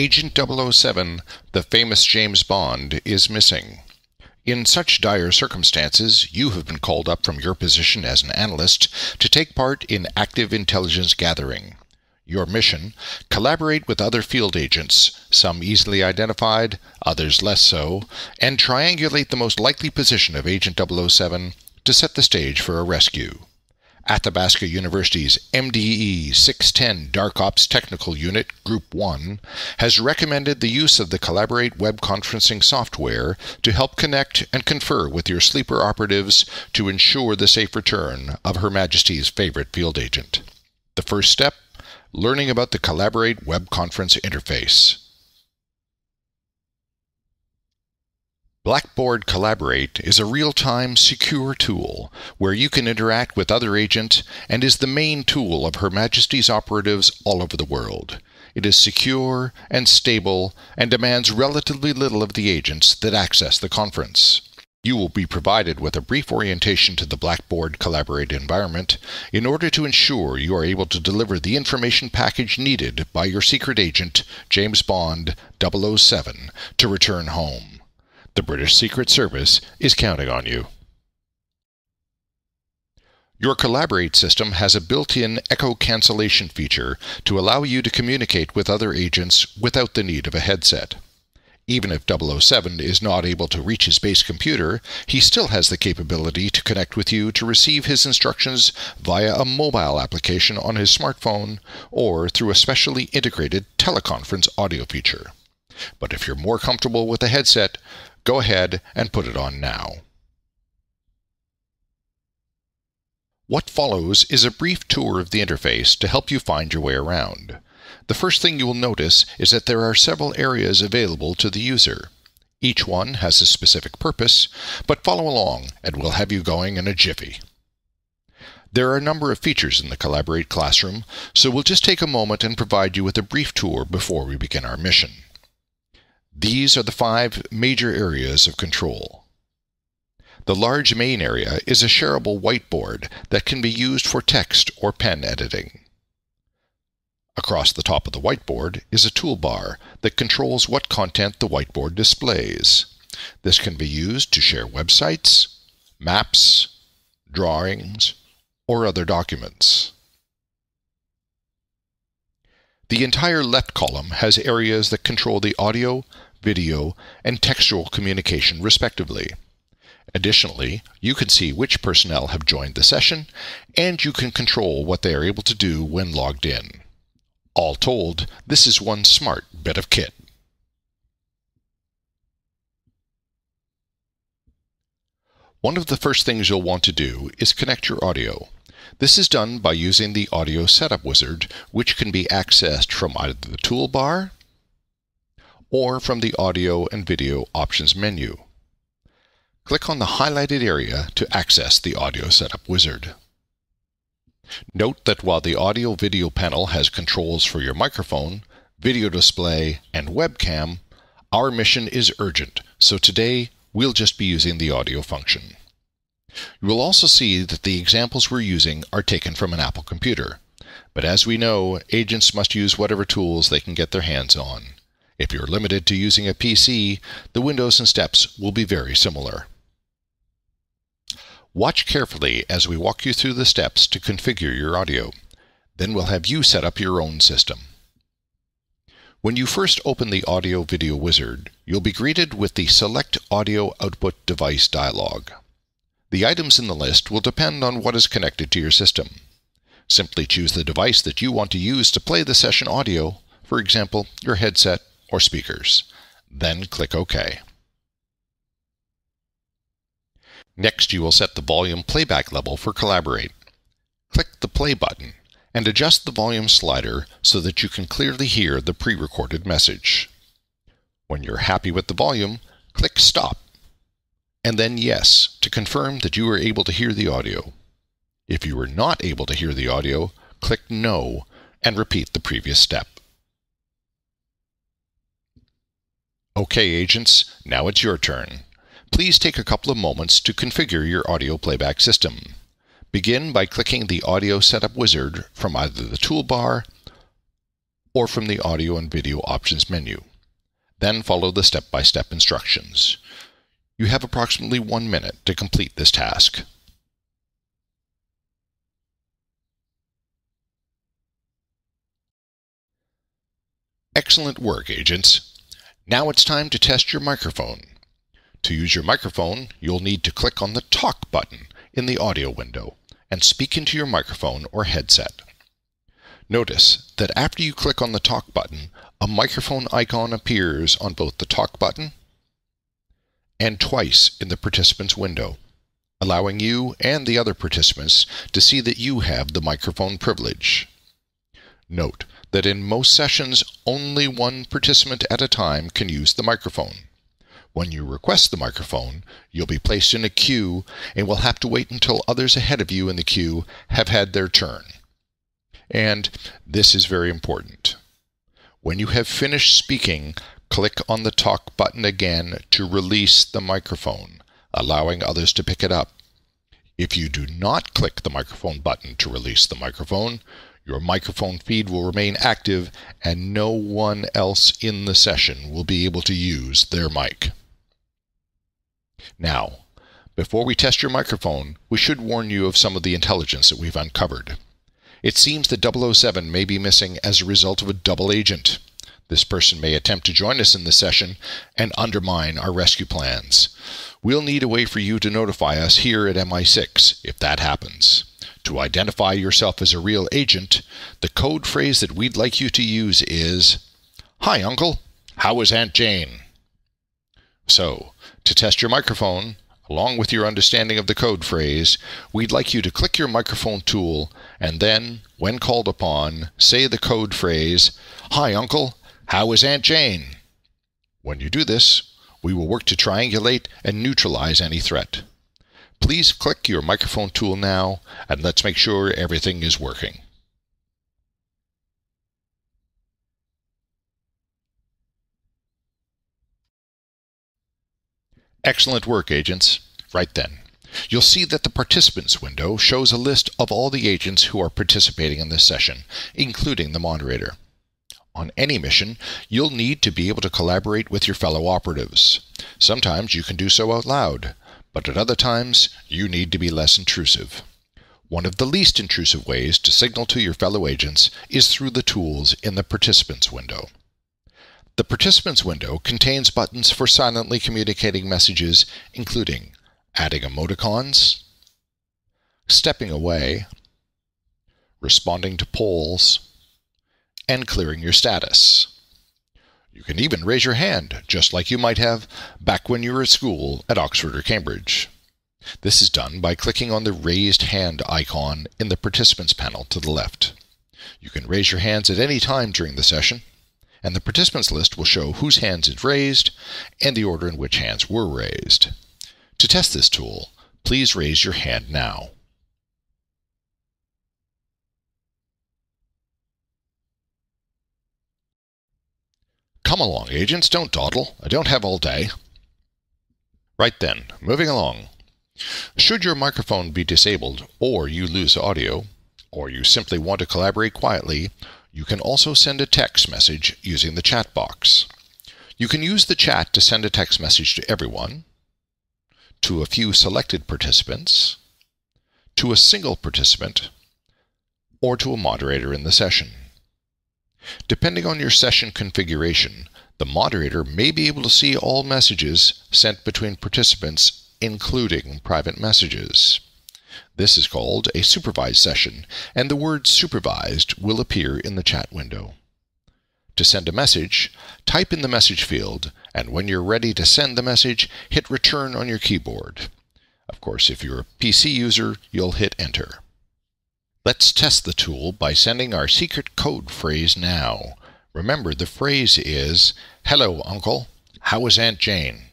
Agent 007, the famous James Bond, is missing. In such dire circumstances, you have been called up from your position as an analyst to take part in active intelligence gathering. Your mission: collaborate with other field agents, some easily identified, others less so, and triangulate the most likely position of Agent 007 to set the stage for a rescue. Athabasca University's MDDE 610 Dark Ops Technical Unit, Group 1, has recommended the use of the Collaborate web conferencing software to help connect and confer with your sleeper operatives to ensure the safe return of Her Majesty's favorite field agent. The first step: learning about the Collaborate web conference interface. Blackboard Collaborate is a real-time, secure tool where you can interact with other agents and is the main tool of Her Majesty's operatives all over the world. It is secure and stable and demands relatively little of the agents that access the conference. You will be provided with a brief orientation to the Blackboard Collaborate environment in order to ensure you are able to deliver the information package needed by your secret agent, James Bond 007, to return home. The British Secret Service is counting on you. Your Collaborate system has a built-in echo cancellation feature to allow you to communicate with other agents without the need of a headset. Even if 007 is not able to reach his base computer, he still has the capability to connect with you to receive his instructions via a mobile application on his smartphone or through a specially integrated teleconference audio feature. But if you're more comfortable with a headset, go ahead and put it on now. What follows is a brief tour of the interface to help you find your way around. The first thing you will notice is that there are several areas available to the user. Each one has a specific purpose, but follow along and we'll have you going in a jiffy. There are a number of features in the Collaborate classroom, so we'll just take a moment and provide you with a brief tour before we begin our mission. These are the 5 major areas of control. The large main area is a shareable whiteboard that can be used for text or pen editing. Across the top of the whiteboard is a toolbar that controls what content the whiteboard displays. This can be used to share websites, maps, drawings, or other documents. The entire left column has areas that control the audio, video, and textual communication respectively. Additionally, you can see which personnel have joined the session, and you can control what they are able to do when logged in. All told, this is one smart bit of kit. One of the first things you'll want to do is connect your audio. This is done by using the Audio Setup Wizard, which can be accessed from either the toolbar or from the Audio and Video Options menu. Click on the highlighted area to access the Audio Setup Wizard. Note that while the Audio-Video panel has controls for your microphone, video display, and webcam, our mission is urgent, so today we'll just be using the audio function. You will also see that the examples we're using are taken from an Apple computer, but as we know, agents must use whatever tools they can get their hands on. If you're limited to using a PC, the windows and steps will be very similar. Watch carefully as we walk you through the steps to configure your audio. Then we'll have you set up your own system. When you first open the Audio Video Wizard, you'll be greeted with the Select Audio Output Device dialog. The items in the list will depend on what is connected to your system. Simply choose the device that you want to use to play the session audio, for example, your headset or speakers. Then click OK. Next, you will set the volume playback level for Collaborate. Click the Play button and adjust the volume slider so that you can clearly hear the pre-recorded message. When you're happy with the volume, click Stop, and then Yes to confirm that you are able to hear the audio. If you are not able to hear the audio, click No and repeat the previous step. Okay, agents, now it's your turn. Please take a couple of moments to configure your audio playback system. Begin by clicking the Audio Setup Wizard from either the toolbar or from the audio and video options menu. Then follow the step-by-step instructions. You have approximately 1 minute to complete this task. Excellent work, agents. Now it's time to test your microphone. To use your microphone, you'll need to click on the Talk button in the audio window and speak into your microphone or headset. Notice that after you click on the Talk button, a microphone icon appears on both the Talk button and twice in the participants window, allowing you and the other participants to see that you have the microphone privilege. Note that in most sessions, only one participant at a time can use the microphone. When you request the microphone, you'll be placed in a queue and will have to wait until others ahead of you in the queue have had their turn. And this is very important. When you have finished speaking, click on the Talk button again to release the microphone, allowing others to pick it up. If you do not click the microphone button to release the microphone, your microphone feed will remain active and no one else in the session will be able to use their mic. Now, before we test your microphone, we should warn you of some of the intelligence that we've uncovered. It seems that 007 may be missing as a result of a double agent. This person may attempt to join us in the session and undermine our rescue plans. We'll need a way for you to notify us here at MI6 if that happens. To identify yourself as a real agent, the code phrase that we'd like you to use is, "Hi, Uncle. How is Aunt Jane?" So, to test your microphone, along with your understanding of the code phrase, we'd like you to click your microphone tool and then, when called upon, say the code phrase, "Hi, Uncle. How is Aunt Jane?" When you do this, we will work to triangulate and neutralize any threat. Please click your microphone tool now, and let's make sure everything is working. Excellent work, agents. Right then, you'll see that the Participants window shows a list of all the agents who are participating in this session, including the moderator. On any mission, you'll need to be able to collaborate with your fellow operatives. Sometimes you can do so out loud, but at other times, you need to be less intrusive. One of the least intrusive ways to signal to your fellow agents is through the tools in the Participants window. The Participants window contains buttons for silently communicating messages, including adding emoticons, stepping away, responding to polls, and clearing your status. You can even raise your hand, just like you might have back when you were at school at Oxford or Cambridge. This is done by clicking on the raised hand icon in the Participants panel to the left. You can raise your hands at any time during the session, and the participants list will show whose hands is raised and the order in which hands were raised. To test this tool, please raise your hand now. Come along, agents, don't dawdle. I don't have all day. Right then, moving along. Should your microphone be disabled, or you lose audio, or you simply want to collaborate quietly, you can also send a text message using the chat box. You can use the chat to send a text message to everyone, to a few selected participants, to a single participant, or to a moderator in the session. Depending on your session configuration, the moderator may be able to see all messages sent between participants, including private messages. This is called a supervised session, and the word supervised will appear in the chat window. To send a message, type in the message field, and when you're ready to send the message, hit return on your keyboard. Of course, if you're a PC user, you'll hit enter. Let's test the tool by sending our secret code phrase now. Remember, the phrase is, "Hello, Uncle. How is Aunt Jane?"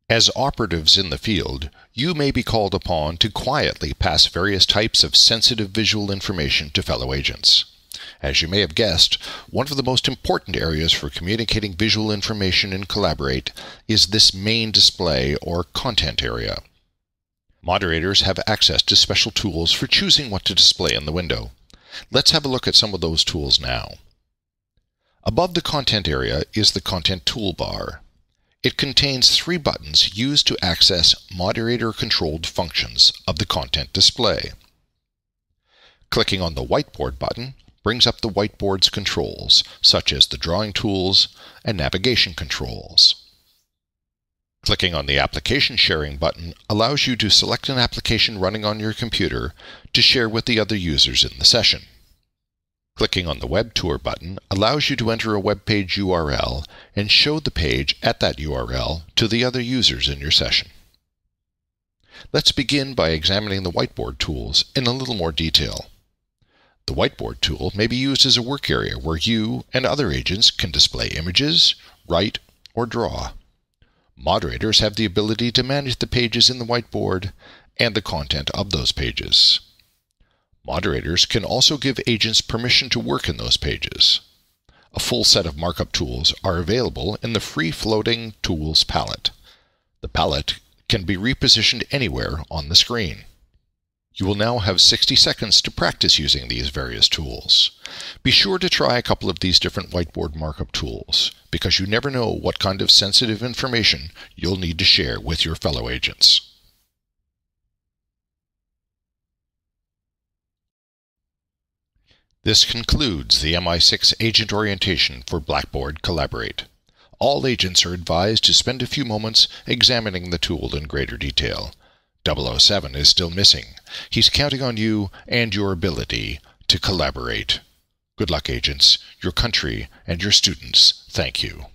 As operatives in the field, you may be called upon to quietly pass various types of sensitive visual information to fellow agents. As you may have guessed, one of the most important areas for communicating visual information in Collaborate is this main display or content area. Moderators have access to special tools for choosing what to display in the window. Let's have a look at some of those tools now. Above the content area is the Content Toolbar. It contains 3 buttons used to access moderator-controlled functions of the content display. Clicking on the Whiteboard button brings up the whiteboard's controls, such as the drawing tools and navigation controls. Clicking on the Application Sharing button allows you to select an application running on your computer to share with the other users in the session. Clicking on the Web Tour button allows you to enter a web page URL and show the page at that URL to the other users in your session. Let's begin by examining the Whiteboard tools in a little more detail. The Whiteboard tool may be used as a work area where you and other agents can display images, write, or draw. Moderators have the ability to manage the pages in the whiteboard and the content of those pages. Moderators can also give agents permission to work in those pages. A full set of markup tools are available in the free floating tools palette. The palette can be repositioned anywhere on the screen. You will now have 60 seconds to practice using these various tools. Be sure to try a couple of these different whiteboard markup tools, because you never know what kind of sensitive information you'll need to share with your fellow agents. This concludes the MI6 Agent Orientation for Blackboard Collaborate. All agents are advised to spend a few moments examining the tool in greater detail. 007 is still missing. He's counting on you and your ability to collaborate. Good luck, agents. Your country and your students thank you.